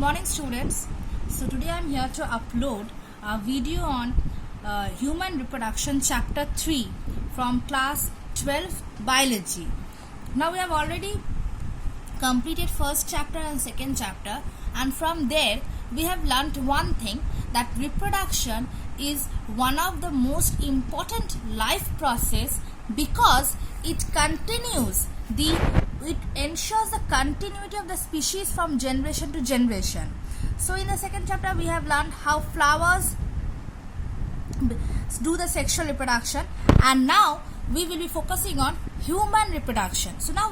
morning, students. So today I am here to upload a video on human reproduction chapter 3 from class 12 biology. Now we have already completed first chapter and second chapter, and from there we have learnt one thing, that reproduction is one of the most important life process because it ensures the continuity of the species from generation to generation. So in the second chapter we have learned how flowers do the sexual reproduction, and now we will be focusing on human reproduction. So now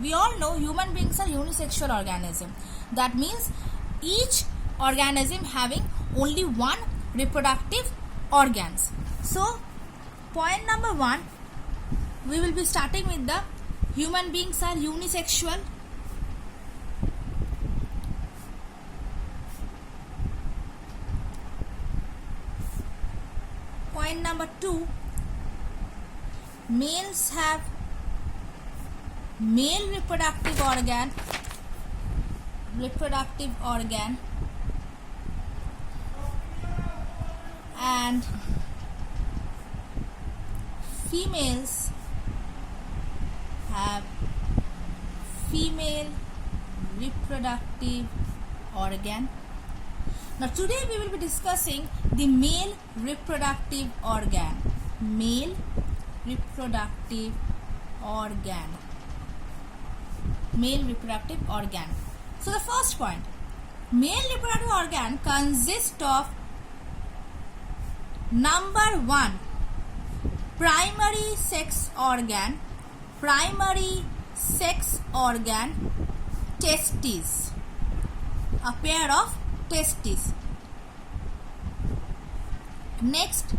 we all know human beings are unisexual organism. That means each organism having only one reproductive organs. So point number 1, we will be starting with the human beings are unisexual. Point number 2, males have male reproductive organ and females have female reproductive organ. Now today we will be discussing the male reproductive organ. Male reproductive organ. Male reproductive organ. So the first point, male reproductive organ consists of number 1, primary sex organ, testes, a pair of testes. Next,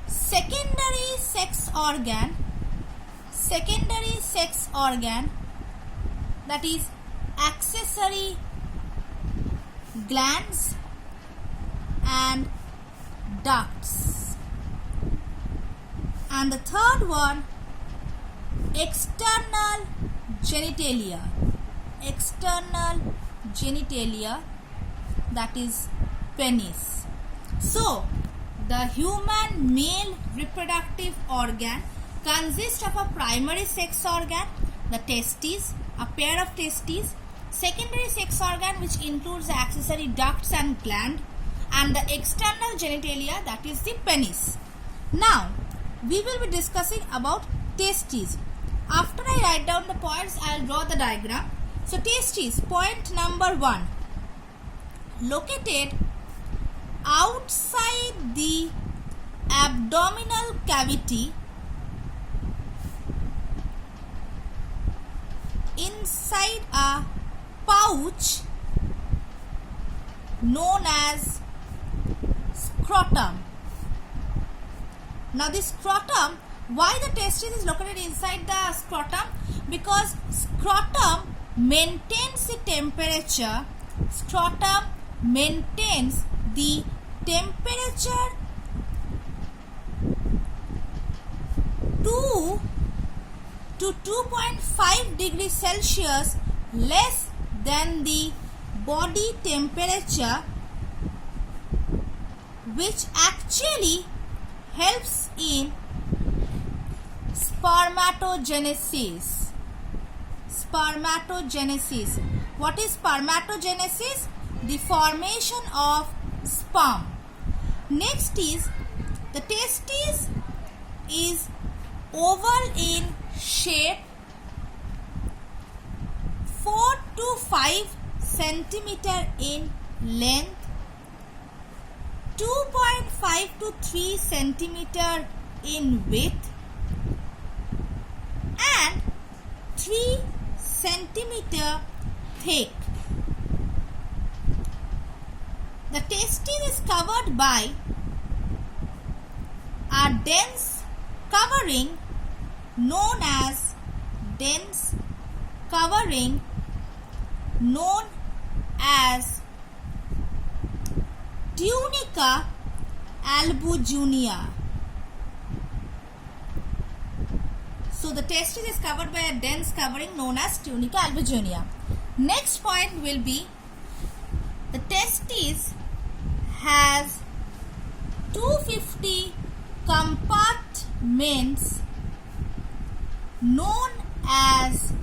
secondary sex organ, that is accessory glands and ducts. And the third one, external genitalia, that is penis. So the human male reproductive organ consists of a primary sex organ, the testes, a pair of testes, secondary sex organ which includes the accessory ducts and gland, and the external genitalia, that is the penis. Now we will be discussing about testes. After I write down the points, I will draw the diagram. So testes, point number 1, located outside the abdominal cavity, inside a pouch known as scrotum. Now this scrotum, why the testis is located inside the scrotum? Because scrotum maintains the temperature. Scrotum maintains the temperature 2 to 2.5 degrees Celsius less than the body temperature, which actually helps in spermatogenesis. What is spermatogenesis? The formation of sperm. Next is, the testis is oval in shape, 4 to 5 centimeter in length, 2.5 to 3 centimeter in width, and 3 centimeter thick. The testis is covered by a dense covering known as tunica albuginea. So the testis is covered by a dense covering known as tunica albuginea. Next point will be filaments known as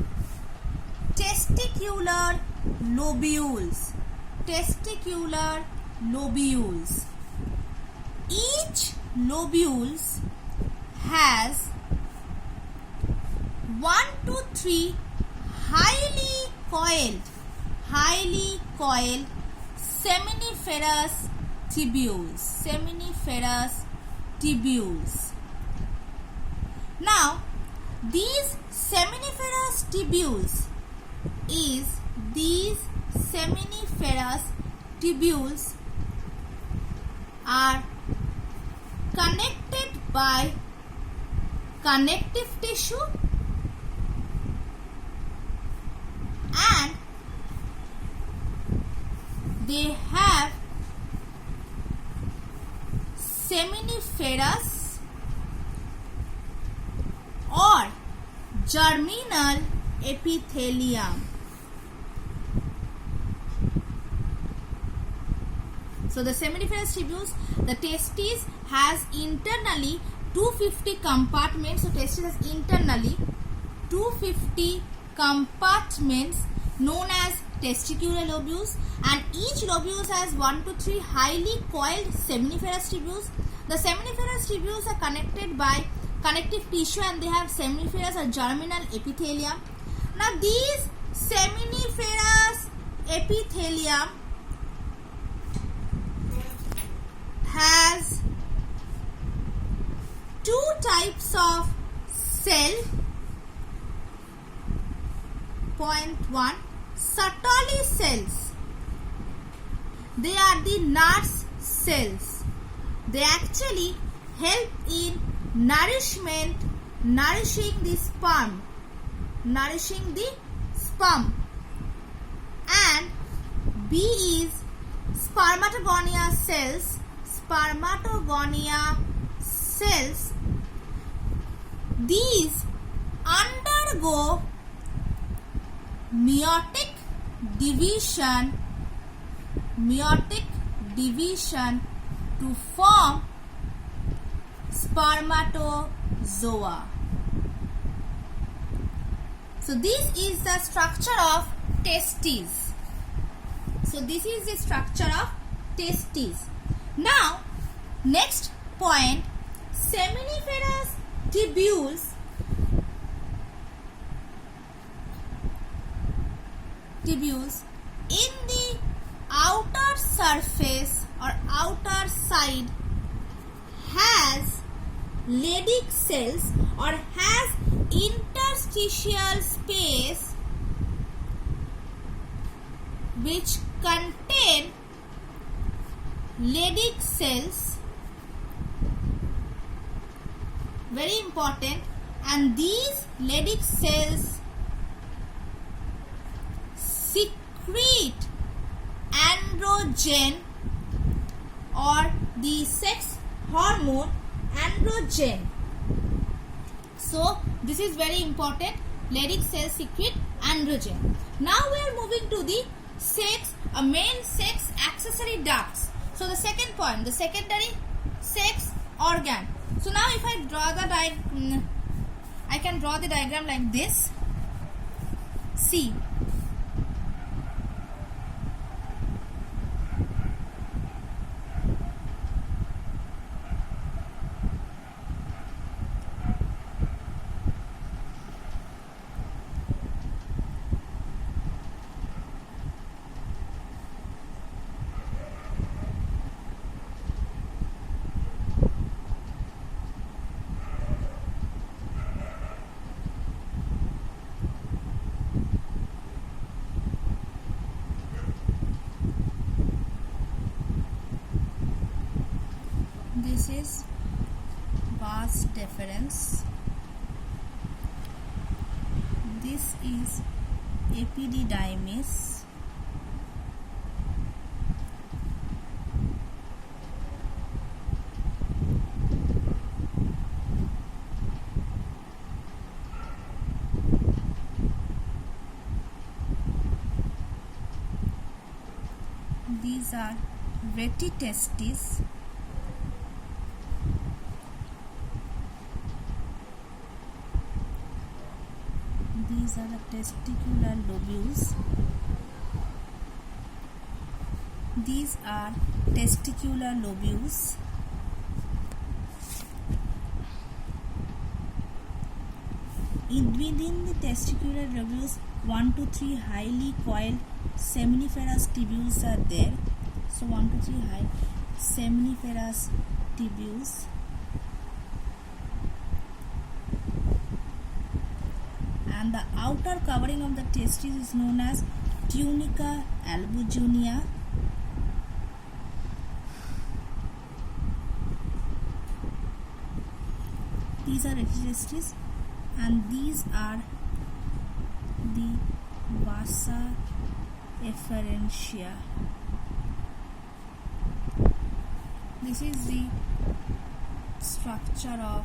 testicular lobules. Testicular lobules. Each lobules has 1 to 3 highly coiled seminiferous tubules. Seminiferous tubules. Now, these seminiferous tubules are connected by connective tissue and they have seminiferous or germinal epithelium. So the seminiferous tubules, the testes has internally 250 compartments. So testis has internally 250 compartments known as testicular lobules, and each lobule has 1 to 3 highly coiled seminiferous tubules. The seminiferous tubules are connected by connective tissue and they have seminiferous or germinal epithelium. Now these seminiferous epithelium has two types of cell. Point 1, Sertoli cells. They are the nurse cells. They actually help in nourishing the sperm. And B is spermatogonia cells. These undergo meiotic division to form spermatozoa. So this is the structure of testes. Now, next point, seminiferous tubules in the outer surface or outer side has Leydig cells or has interstitial space which contain Leydig cells, very important, and these Leydig cells secrete androgen or the sex hormone androgen. So this is very important. Leydig cells secrete androgen. Now we are moving to the male sex accessory ducts. So the second point, the secondary sex organ. So now if I draw the diagram, I can draw the diagram like this. See. This is vas deferens. This is epididymis. These are retitestes. These are the testicular lobules. These are testicular lobules. Within the testicular lobules, 1 to 3 highly coiled seminiferous tubules are there. So 1 to 3 high seminiferous tubules. And the outer covering of the testes is known as tunica albuginea. These are testes, and these are the vasa efferentia. This is the structure of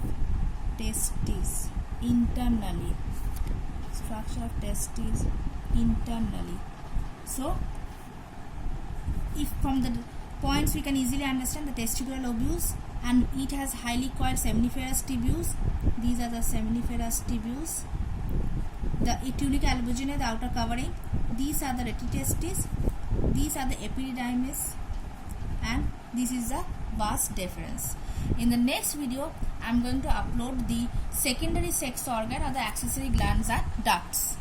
testes internally. Structure of testes internally. So, if from the points we can easily understand the testicular lobules, and it has highly coiled seminiferous tubules. These are the seminiferous tubules. The tunica albuginea, the outer covering. These are the retitestes. These are the epididymis, and this is the vas deferens. In the next video, I am going to upload the secondary sex organ or the accessory glands and ducts.